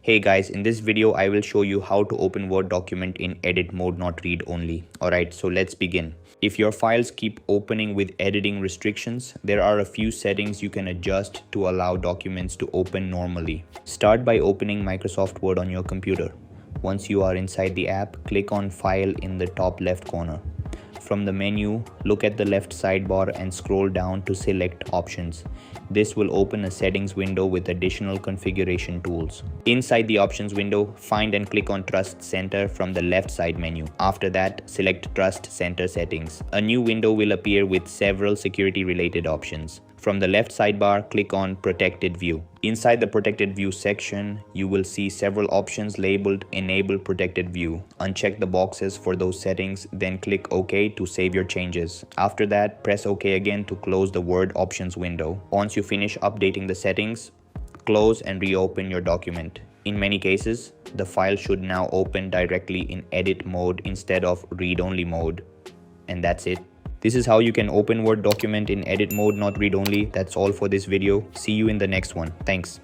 Hey guys, in this video I will show you how to open Word document in edit mode, not read only. Alright, so let's begin. If your files keep opening with editing restrictions, there are a few settings you can adjust to allow documents to open normally. Start by opening Microsoft Word on your computer. Once you are inside the app, click on File in the top left corner. From the menu, look at the left sidebar and scroll down to select Options. This will open a settings window with additional configuration tools. Inside the options window, find and click on Trust Center from the left side menu. After that, select Trust Center Settings. A new window will appear with several security-related options. From the left sidebar, click on Protected View. Inside the Protected View section, you will see several options labeled Enable Protected View. Uncheck the boxes for those settings, then click OK to save your changes. After that, press OK again to close the Word options window. Once you finish updating the settings, close and reopen your document. In many cases, the file should now open directly in edit mode instead of read-only mode. And that's it. This is how you can open Word document in edit mode, not read only. That's all for this video. See you in the next one. Thanks.